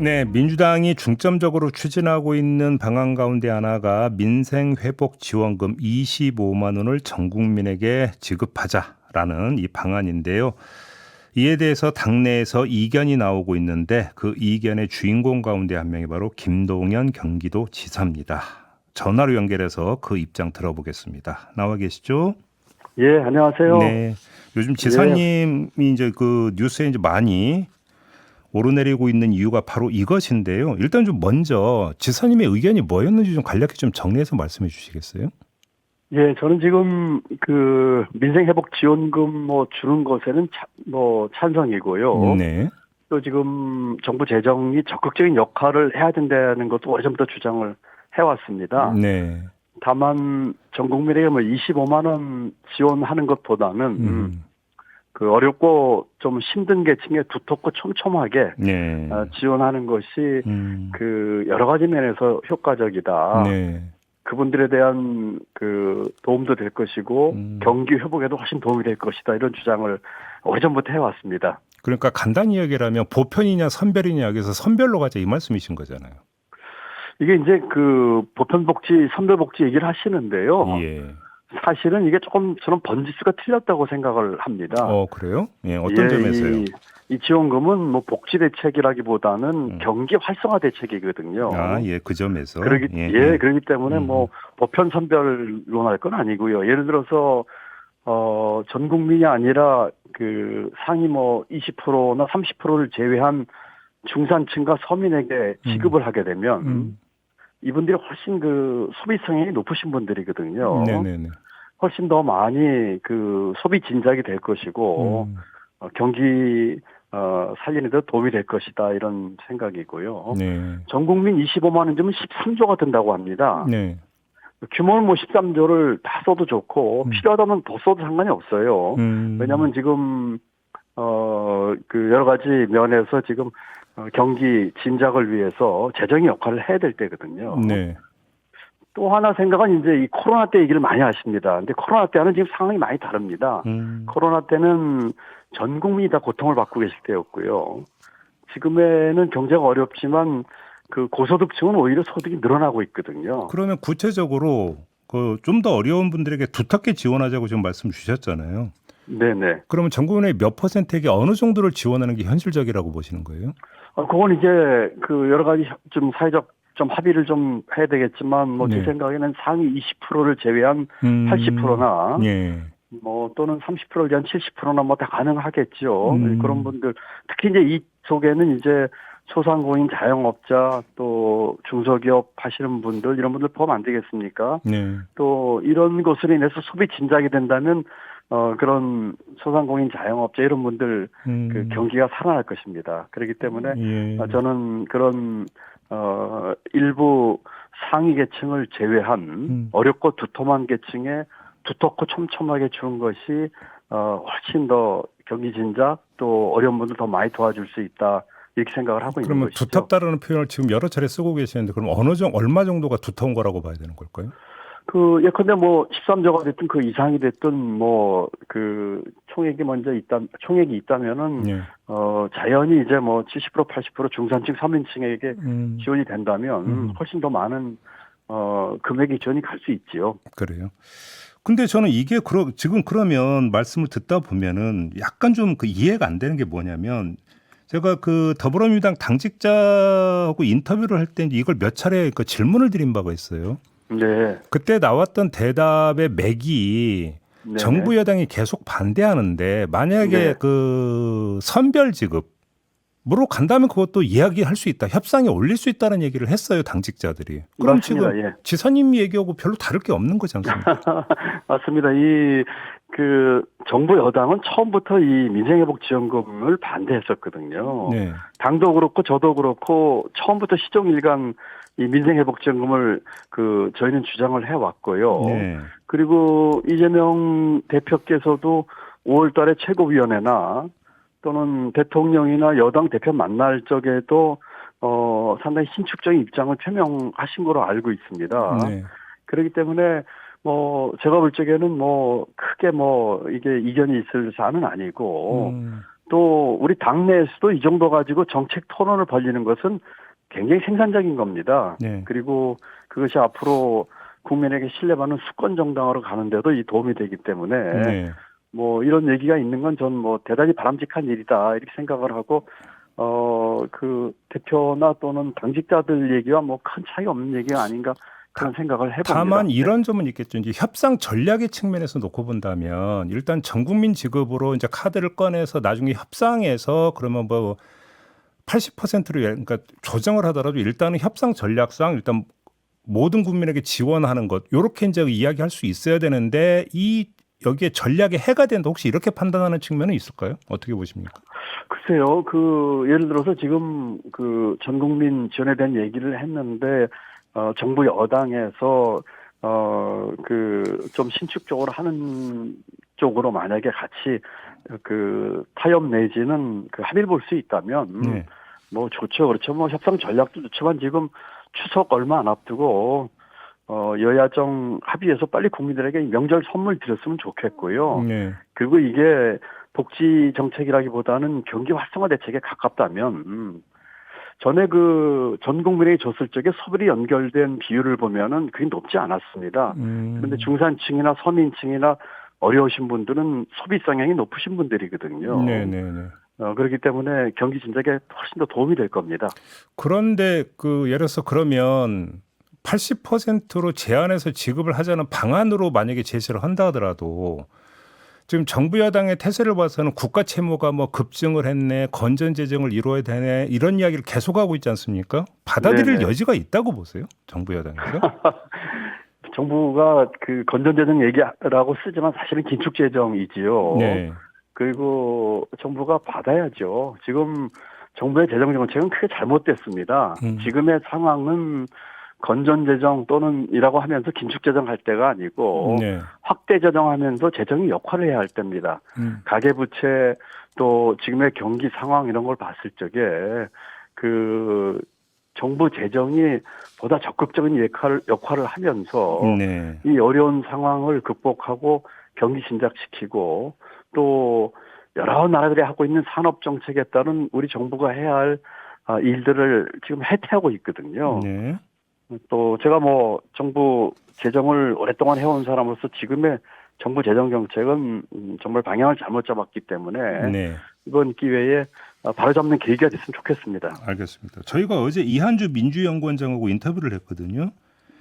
네, 민주당이 중점적으로 추진하고 있는 방안 가운데 하나가 민생회복지원금 25만 원을 전 국민에게 지급하자라는 이 방안인데요. 이에 대해서 당내에서 이견이 나오고 있는데 그 이견의 주인공 가운데 한 명이 바로 김동연 경기도지사입니다. 전화로 연결해서 그 입장 들어보겠습니다. 나와 계시죠? 예, 안녕하세요. 네, 요즘 예, 지사님이 이제 그 뉴스에 이제 많이 오르내리고 있는 이유가 바로 이것인데요. 일단 좀 먼저 지사님의 의견이 뭐였는지 좀 간략히 좀 정리해서 말씀해 주시겠어요? 예, 저는 지금 그 민생회복지원금 주는 것에는 찬성이고요. 네. 또 지금 정부 재정이 적극적인 역할을 해야 된다는 것도 오래전부터 주장을 해왔습니다. 네. 다만 전 국민에게 25만 원 지원하는 것보다는 음. 그 어렵고 좀 힘든 계층에 두텁고 촘촘하게 네. 지원하는 것이 음. 그 여러 가지 면에서 효과적이다. 네. 그분들에 대한 그 도움도 될 것이고 경기 회복에도 훨씬 도움이 될 것이다, 이런 주장을 오래전부터 해왔습니다. 그러니까 간단히 이야기하면 보편이냐 선별이냐 여기서 선별로 가자 이 말씀이신 거잖아요. 이게 이제 그 보편복지, 선별복지 얘기를 하시는데요. 예. 사실은 이게 조금 저는 번지수가 틀렸다고 생각을 합니다. 그래요? 예, 어떤 예, 점에서요? 이 지원금은 보치 대책이라기보다는 음. 경기 활성화 대책이거든요. 아, 예, 그 점에서. 예, 예. 그러기 때문에 보편 선별론할 건 아니고요. 예를 들어서 전 국민이 아니라 그 상위 20%나 30%를 제외한 중산층과 서민에게 지급을 하게 되면 이분들이 훨씬 그 소비 성향이 높으신 분들이거든요. 네네네. 훨씬 더 많이 그 소비 진작이 될 것이고 경기 살리는 데 도움이 될 것이다, 이런 생각이고요. 네. 전 국민 25만 원 주면 13조가 된다고 합니다. 네. 규모는 13조를 다 써도 좋고 필요하다면 더 써도 상관이 없어요. 왜냐하면 지금 그 여러 가지 면에서 지금 경기 진작을 위해서 재정의 역할을 해야 될 때거든요. 네. 또 하나 생각은 이제 이 코로나 때 얘기를 많이 하십니다. 근데 코로나 때는 지금 상황이 많이 다릅니다. 코로나 때는 전 국민이 다 고통을 받고 계실 때였고요. 지금에는 경제가 어렵지만 그 고소득층은 오히려 소득이 늘어나고 있거든요. 그러면 구체적으로 그 좀 더 어려운 분들에게 두텁게 지원하자고 지금 말씀 주셨잖아요. 네네. 그러면 전국의 몇 퍼센트에게 어느 정도를 지원하는 게 현실적이라고 보시는 거예요? 그건 이제 그 여러 가지 좀 사회적 좀 합의를 좀 해야 되겠지만 제 네. 생각에는 상위 20%를 제외한 80%나 예. 또는 30%를 제한 70%나 다 가능하겠죠. 그런 음. 분들 특히 이제 이 속에는 이제 소상공인, 자영업자, 또 중소기업 하시는 분들, 이런 분들 포함 안 되겠습니까? 네. 또 이런 것으로 인해서 소비 진작이 된다면 그런 소상공인, 자영업자 이런 분들 그 경기가 살아날 것입니다. 그렇기 때문에 예. 저는 그런 일부 상위 계층을 제외한 어렵고 두툼한 계층에 두텁고 촘촘하게 주는 것이 훨씬 더 경기 진작, 또 어려운 분들 더 많이 도와줄 수 있다, 이렇게 생각을 하고 있는 그러면 것이죠. 두텁다라는 표현을 지금 여러 차례 쓰고 계시는데 그럼 얼마 정도가 두터운 거라고 봐야 되는 걸까요? 그 예컨대 13조가 됐든 그 이상이 됐든 그 총액이 있다면은 예. 자연히 이제 70% 80% 중산층 서민층에게 지원이 된다면 훨씬 더 많은 금액의 지원이 갈 수 있지요. 그래요. 근데 저는 이게 지금 그러면 말씀을 듣다 보면은 약간 좀 그 이해가 안 되는 게 뭐냐면 제가 그 더불어민주당 당직자하고 인터뷰를 할 때 이걸 몇 차례 그 질문을 드린 바가 있어요. 네. 그때 나왔던 대답의 맥이 네. 정부 여당이 계속 반대하는데 만약에 네. 그 선별 지급으로 간다면 그것도 이야기할 수 있다. 협상에 올릴 수 있다는 얘기를 했어요, 당직자들이. 그럼 맞습니다. 지금 예. 지사님 얘기하고 별로 다를 게 없는 거지 않습니까? 맞습니다. 그 정부 여당은 처음부터 이 민생회복지원금을 반대했었거든요. 네. 당도 그렇고 저도 그렇고 처음부터 시종일관 이 민생회복지원금을 저희는 주장을 해왔고요. 네. 그리고 이재명 대표께서도 5월달에 최고위원회나 또는 대통령이나 여당 대표 만날 적에도 상당히 신축적인 입장을 표명하신 거로 알고 있습니다. 네. 그렇기 때문에 제가 볼 적에는 크게 이게 이견이 있을 사안은 아니고 또 우리 당내에서도 이 정도 가지고 정책 토론을 벌이는 것은 굉장히 생산적인 겁니다. 네. 그리고 그것이 앞으로 국민에게 신뢰받는 수권 정당으로 가는데도 이 도움이 되기 때문에 네. 뭐 이런 얘기가 있는 건 전 뭐 대단히 바람직한 일이다 이렇게 생각을 하고 그 대표나 또는 당직자들 얘기와 뭐 큰 차이 없는 얘기가 아닌가 그런 생각을 해봅니다. 다만 네. 이런 점은 있겠죠. 이제 협상 전략의 측면에서 놓고 본다면 일단 전 국민 지급으로 이제 카드를 꺼내서 나중에 협상에서 그러면 뭐 80%로 그러니까 조정을 하더라도 일단은 협상 전략상 일단 모든 국민에게 지원하는 것 요렇게 이제 이야기할 수 있어야 되는데 이 여기에 전략에 해가 된다 혹시 이렇게 판단하는 측면은 있을까요? 어떻게 보십니까? 글쎄요, 예를 들어서 지금 전 국민 지원에 대한 얘기를 했는데, 정부 여당에서, 좀 신축적으로 하는 쪽으로 만약에 같이, 타협 내지는 합의를 볼 수 있다면, 네. 뭐 좋죠. 그렇죠. 뭐 협상 전략도 좋지만 지금 추석 얼마 안 앞두고, 여야정 합의해서 빨리 국민들에게 명절 선물 드렸으면 좋겠고요. 네. 그리고 이게 복지 정책이라기보다는 경기 활성화 대책에 가깝다면, 전에 전 국민에게 줬을 적에 소비를 연결된 비율을 보면은 그게 높지 않았습니다. 그런데 중산층이나 서민층이나 어려우신 분들은 소비 성향이 높으신 분들이거든요. 네네네. 그렇기 때문에 경기 진작에 훨씬 더 도움이 될 겁니다. 그런데 예를 들어서 그러면 80%로 제한해서 지급을 하자는 방안으로 만약에 제시를 한다 하더라도 지금 정부 여당의 태세를 봐서는 국가 채무가 뭐 급증을 했네, 건전 재정을 이루어야 되네 이런 이야기를 계속하고 있지 않습니까? 받아들일 네네. 여지가 있다고 보세요? 정부 여당에서? 정부가 건전재정 얘기라고 쓰지만 사실은 긴축재정이지요. 네. 그리고 정부가 받아야죠. 지금 정부의 재정 정책은 크게 잘못됐습니다. 지금의 상황은 건전재정 또는 이라고 하면서 긴축재정 할 때가 아니고 네. 확대재정하면서 재정이 역할을 해야 할 때입니다. 가계부채 또 지금의 경기 상황 이런 걸 봤을 적에 정부 재정이 보다 적극적인 역할을 하면서 네. 이 어려운 상황을 극복하고 경기 진작시키고 또 여러 나라들이 하고 있는 산업 정책에 따른 우리 정부가 해야 할 일들을 지금 해태하고 있거든요. 네. 또 제가 뭐 정부 재정을 오랫동안 해온 사람으로서 지금의 정부 재정 정책은 정말 방향을 잘못 잡았기 때문에 네. 이번 기회에 바로잡는 계기가 됐으면 좋겠습니다. 알겠습니다. 저희가 어제 이한주 민주연구원장하고 인터뷰를 했거든요.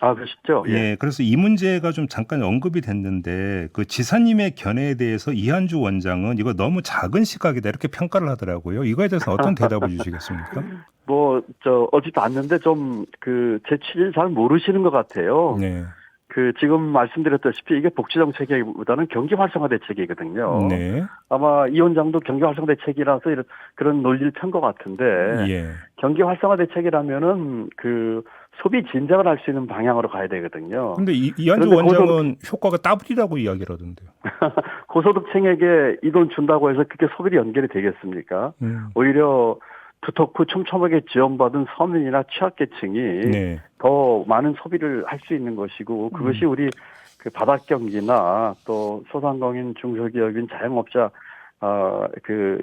아, 그러시죠? 예, 그래서 이 문제가 좀 잠깐 언급이 됐는데 지사님의 견해에 대해서 이한주 원장은 이거 너무 작은 시각이다 이렇게 평가를 하더라고요. 이거에 대해서 어떤 대답을 주시겠습니까? 어디 봤는데 제 취지를 잘 모르시는 것 같아요. 네. 지금 말씀드렸다시피 이게 복지정책이보다는 경기활성화 대책이거든요. 네. 아마 이 원장도 경기활성화 대책이라서 그런 논리를 편 것 같은데, 예. 경기활성화 대책이라면은 소비 진작을 할 수 있는 방향으로 가야 되거든요. 근데 이한주 그런데 원장은 효과가 따블이라고 이야기를 하던데요. 고소득층에게 이 돈 준다고 해서 그게 소비로 연결이 되겠습니까? 오히려 두텁고 촘촘하게 지원받은 서민이나 취약계층이 네. 더 많은 소비를 할 수 있는 것이고 그것이 우리 바닥 경기나 또 소상공인 중소기업인 자영업자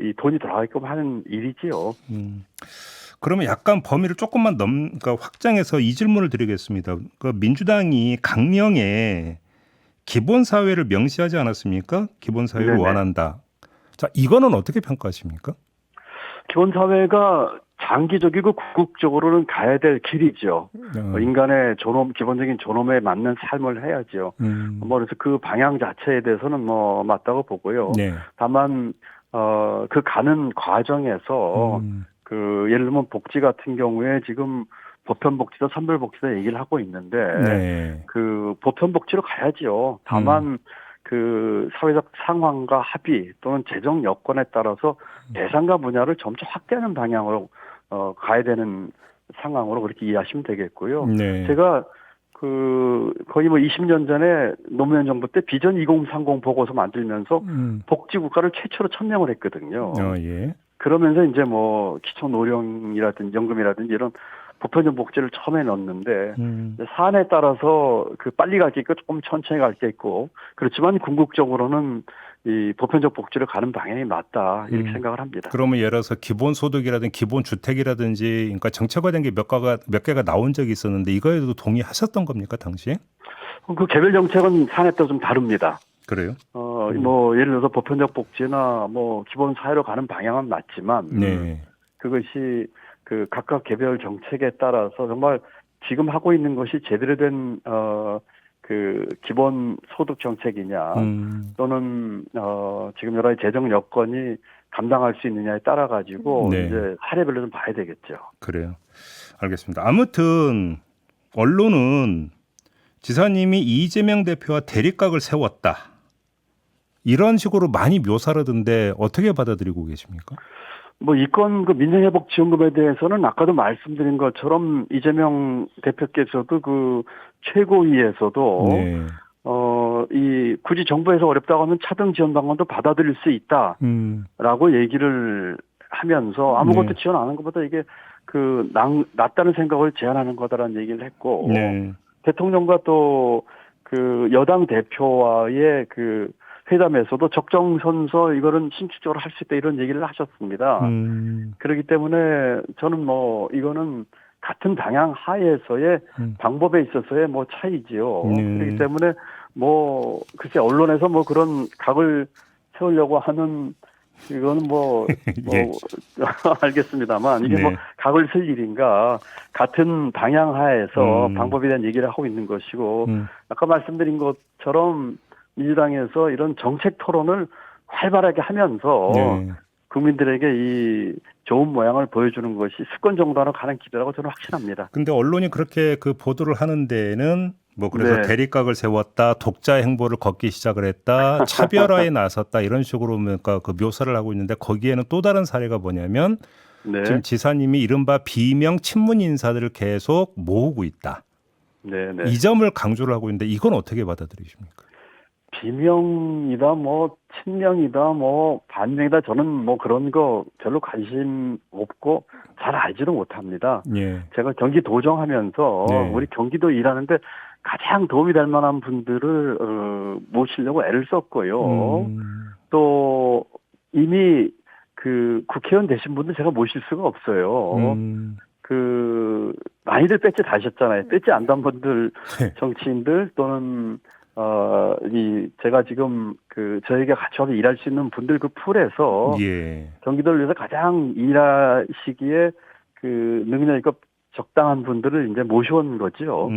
이 돈이 돌아가게끔 하는 일이지요. 그러면 약간 범위를 조금만 그러니까 확장해서 이 질문을 드리겠습니다. 민주당이 강령에 기본사회를 명시하지 않았습니까? 기본사회를 네네. 원한다. 자, 이거는 어떻게 평가하십니까? 기본사회가 장기적이고 궁극적으로는 가야 될 길이죠. 인간의 기본적인 존엄에 맞는 삶을 해야죠. 그래서 그 방향 자체에 대해서는 맞다고 보고요. 네. 다만, 가는 과정에서, 예를 들면 복지 같은 경우에 지금 보편복지다, 선별복지다 얘기를 하고 있는데, 네. 보편복지로 가야지요. 다만, 사회적 상황과 합의 또는 재정 여건에 따라서 대상과 분야를 점차 확대하는 방향으로 가야 되는 상황으로 그렇게 이해하시면 되겠고요. 네. 제가 거의 20년 전에 노무현 정부 때 비전 2030 보고서 만들면서 복지국가를 최초로 천명을 했거든요. 예. 그러면서 이제 기초노령이라든지 연금이라든지 이런 보편적 복지를 처음에 넣었는데 사안에 따라서 빨리 갈 게 있고 조금 천천히 갈 게 있고 그렇지만 궁극적으로는 이 보편적 복지를 가는 방향이 맞다 이렇게 생각을 합니다. 그러면 예를 들어서 기본소득이라든지 기본주택이라든지 그러니까 정책화된 게 몇 개가 나온 적이 있었는데 이거에도 동의하셨던 겁니까 당시에? 그 개별 정책은 사안에 따라 좀 다릅니다. 그래요? 뭐 예를 들어서 보편적 복지나 뭐 기본 사회로 가는 방향은 맞지만 네. 그것이 그 각각 개별 정책에 따라서 정말 지금 하고 있는 것이 제대로 된 그 기본 소득 정책이냐 또는 지금 여러 가지 재정 여건이 감당할 수 있느냐에 따라 가지고 네. 이제 사례별로 좀 봐야 되겠죠. 그래요. 알겠습니다. 아무튼 언론은 지사님이 이재명 대표와 대립각을 세웠다. 이런 식으로 많이 묘사를 하던데 어떻게 받아들이고 계십니까? 뭐 이건 그 민생회복지원금에 대해서는 아까도 말씀드린 것처럼 이재명 대표께서도 그 최고위에서도 네. 이 굳이 정부에서 어렵다고 하면 차등 지원 방안도 받아들일 수 있다라고 얘기를 하면서 아무것도 네. 지원 안 하는 것보다 이게 그 낫다는 생각을 제안하는 거다라는 얘기를 했고 네. 대통령과 또 그 여당 대표와의 그 회담에서도 적정선서 이거는 신축적으로 할 수 있다 이런 얘기를 하셨습니다. 그렇기 때문에 저는 뭐 이거는 같은 방향 하에서의 방법에 있어서의 뭐 차이지요. 그렇기 때문에 뭐 글쎄 언론에서 뭐 그런 각을 세우려고 하는 이거는 뭐 예. 알겠습니다만 이게 네. 뭐 각을 쓸 일인가 같은 방향 하에서 방법에 대한 얘기를 하고 있는 것이고 아까 말씀드린 것처럼 민주당에서 이런 정책 토론을 활발하게 하면서 네. 국민들에게 이 좋은 모양을 보여주는 것이 습관 정도로 가는 길이라고 저는 확신합니다. 근데 언론이 그렇게 그 보도를 하는 데에는 뭐 그래서 네. 대립각을 세웠다, 독자 행보를 걷기 시작을 했다, 차별화에 나섰다 이런 식으로 그러니까 그 묘사를 하고 있는데 거기에는 또 다른 사례가 뭐냐면 네. 지금 지사님이 이른바 비명 친문 인사들을 계속 모으고 있다. 네, 네. 이 점을 강조를 하고 있는데 이건 어떻게 받아들이십니까? 비명이다, 뭐, 친명이다, 뭐, 반명이다, 저는 뭐 그런 거 별로 관심 없고 잘 알지도 못합니다. 예. 제가 경기도정 하면서 네. 우리 경기도 일하는데 가장 도움이 될 만한 분들을 모시려고 애를 썼고요. 또 이미 그 국회의원 되신 분들 제가 모실 수가 없어요. 그 많이들 배지 다셨잖아요. 배지 안 단 분들 네. 정치인들 또는 제가 지금 그 저에게 같이 와서 일할 수 있는 분들 그 풀에서 예. 경기도를 위해서 가장 일하시기에 그 능력 있고 적당한 분들을 이제 모셔온 거죠.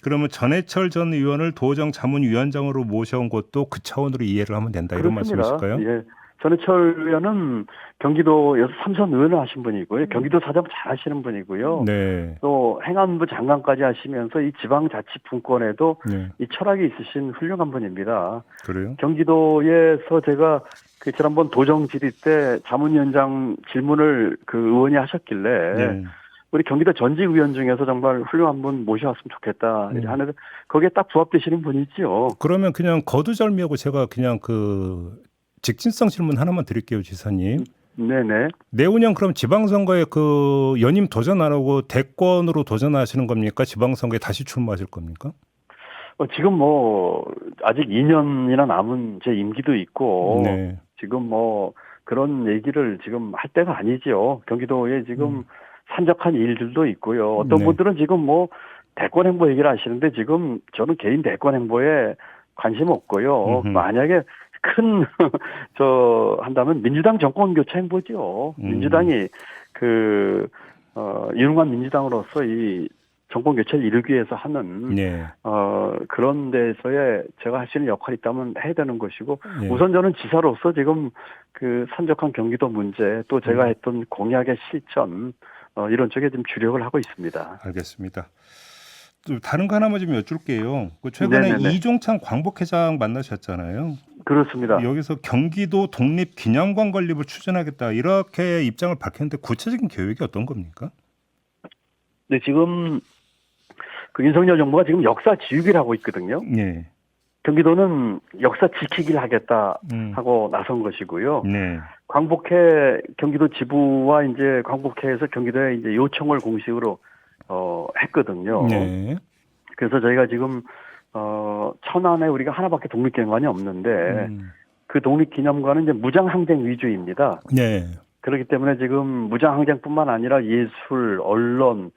그러면 전해철 전 의원을 도정 자문위원장으로 모셔온 것도 그 차원으로 이해를 하면 된다 이런 그렇습니다. 말씀이실까요? 예. 전해철 의원은 경기도에서 삼선 의원을 하신 분이고요. 경기도 사정 잘 하시는 분이고요. 네. 또 행안부 장관까지 하시면서 이 지방자치분권에도 네. 이 철학이 있으신 훌륭한 분입니다. 그래요? 경기도에서 제가 그 지난번 도정 질의 때 자문위원장 질문을 그 의원이 하셨길래 네. 우리 경기도 전직 의원 중에서 정말 훌륭한 분 모셔왔으면 좋겠다 이렇게 하는데 거기에 딱 부합되시는 분이죠. 그러면 그냥 거두절미하고 제가 그냥 그 직진성 질문 하나만 드릴게요, 지사님. 네네. 내후년 그럼 지방선거에 그 연임 도전 안 하고 대권으로 도전하시는 겁니까? 지방선거에 다시 출마하실 겁니까? 지금 뭐 아직 2년이나 남은 제 임기도 있고 네. 지금 뭐 그런 얘기를 지금 할 때가 아니죠. 경기도에 지금 산적한 일들도 있고요. 어떤 네. 분들은 지금 뭐 대권 행보 얘기를 하시는데 지금 저는 개인 대권 행보에 관심 없고요. 만약에 큰 한다면 민주당 정권 교체 행보죠. 민주당이 유능한 민주당으로서 이 정권 교체를 이루기 위해서 하는 네. 그런 데서의 제가 할 수 있는 역할이 있다면 해야 되는 것이고 네. 우선 저는 지사로서 지금 그 산적한 경기도 문제 또 제가 했던 공약의 실천 이런 쪽에 좀 주력을 하고 있습니다. 알겠습니다. 또 다른 거 하나만 좀 여쭐게요. 그 최근에 네네네. 이종찬 광복회장 만나셨잖아요. 그렇습니다. 여기서 경기도 독립 기념관 건립을 추진하겠다 이렇게 입장을 밝혔는데 구체적인 계획이 어떤 겁니까? 네, 지금 그 윤석열 정부가 지금 역사 지우기를 하고 있거든요. 네. 경기도는 역사 지키기를 하겠다 하고 나선 것이고요. 네. 광복회 경기도 지부와 이제 광복회에서 경기도에 이제 요청을 공식으로 했거든요. 네. 그래서 저희가 지금 천안에 우리가 하나밖에 독립기념관이 없는데 그 독립기념관은 이제 무장항쟁 위주입니다. 네. 그렇기 때문에 지금 무장항쟁뿐만 아니라 예술, 언론,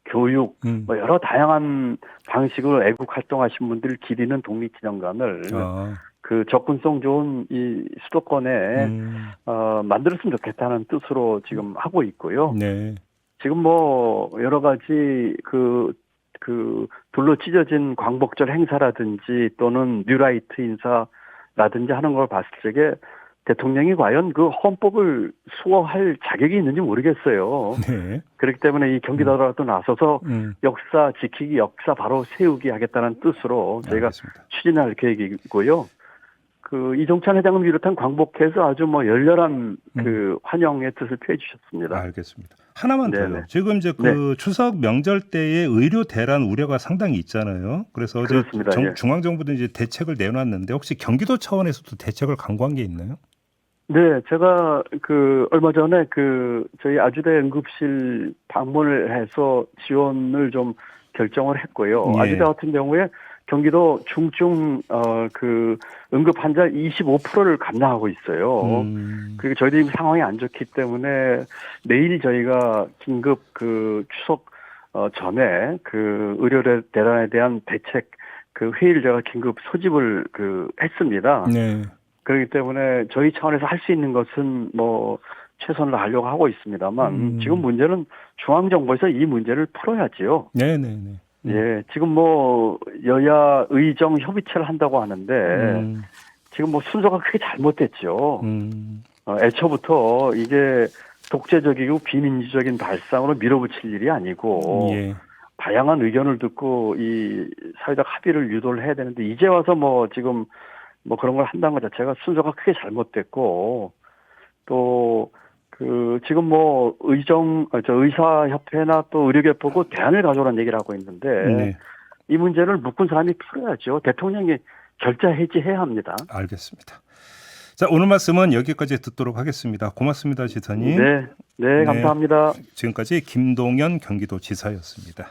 교육, 뭐 여러 다양한 방식으로 애국 활동하신 분들을 기리는 독립기념관을 그 접근성 좋은 이 수도권에 만들었으면 좋겠다는 뜻으로 지금 하고 있고요. 네. 지금 뭐 여러 가지 그 둘러 찢어진 광복절 행사라든지 또는 뉴라이트 인사라든지 하는 걸 봤을 적에 대통령이 과연 그 헌법을 수호할 자격이 있는지 모르겠어요. 네. 그렇기 때문에 이 경기도라도 나서서 역사 지키기, 역사 바로 세우기 하겠다는 뜻으로 저희가 알겠습니다. 추진할 계획이고요. 그 이종찬 회장을 비롯한 광복회에서 아주 뭐 열렬한 그 환영의 뜻을 표해 주셨습니다. 알겠습니다. 하나만 더요. 네네. 지금 이제 그 추석 명절 때에 의료 대란 우려가 상당히 있잖아요. 그래서 어제 그렇습니다. 예. 중앙정부도 이제 대책을 내놨는데 혹시 경기도 차원에서도 대책을 강구한 게 있나요? 네, 제가 그 얼마 전에 그 저희 아주대 응급실 방문을 해서 지원을 좀 결정을 했고요. 예. 아주대 같은 경우에 경기도 중증 그 응급 환자 25%를 감당하고 있어요. 그리고 저희들이 상황이 안 좋기 때문에 내일 저희가 긴급 그 추석 전에 그 의료 대란에 대한 대책 그 회의를 제가 긴급 소집을 그 했습니다. 네. 그렇기 때문에 저희 차원에서 할 수 있는 것은 뭐 최선을 다하려고 하고 있습니다만 지금 문제는 중앙정부에서 이 문제를 풀어야지요. 네네네. 예, 지금 뭐 여야 의정 협의체를 한다고 하는데 지금 뭐 순서가 크게 잘못됐죠. 애초부터 이게 독재적이고 비민주적인 발상으로 밀어붙일 일이 아니고 예. 다양한 의견을 듣고 이 사회적 합의를 유도를 해야 되는데 이제 와서 뭐 지금 뭐 그런 걸 한다는 것 자체가 순서가 크게 잘못됐고 또 그 지금 뭐 의사협회나 또 의료계보고 대안을 가져오라는 얘기를 하고 있는데 네. 이 문제를 묶은 사람이 풀어야죠. 대통령이 결자 해지해야 합니다. 알겠습니다. 자, 오늘 말씀은 여기까지 듣도록 하겠습니다. 고맙습니다, 지사님. 네, 감사합니다. 지금까지 김동연 경기도지사였습니다.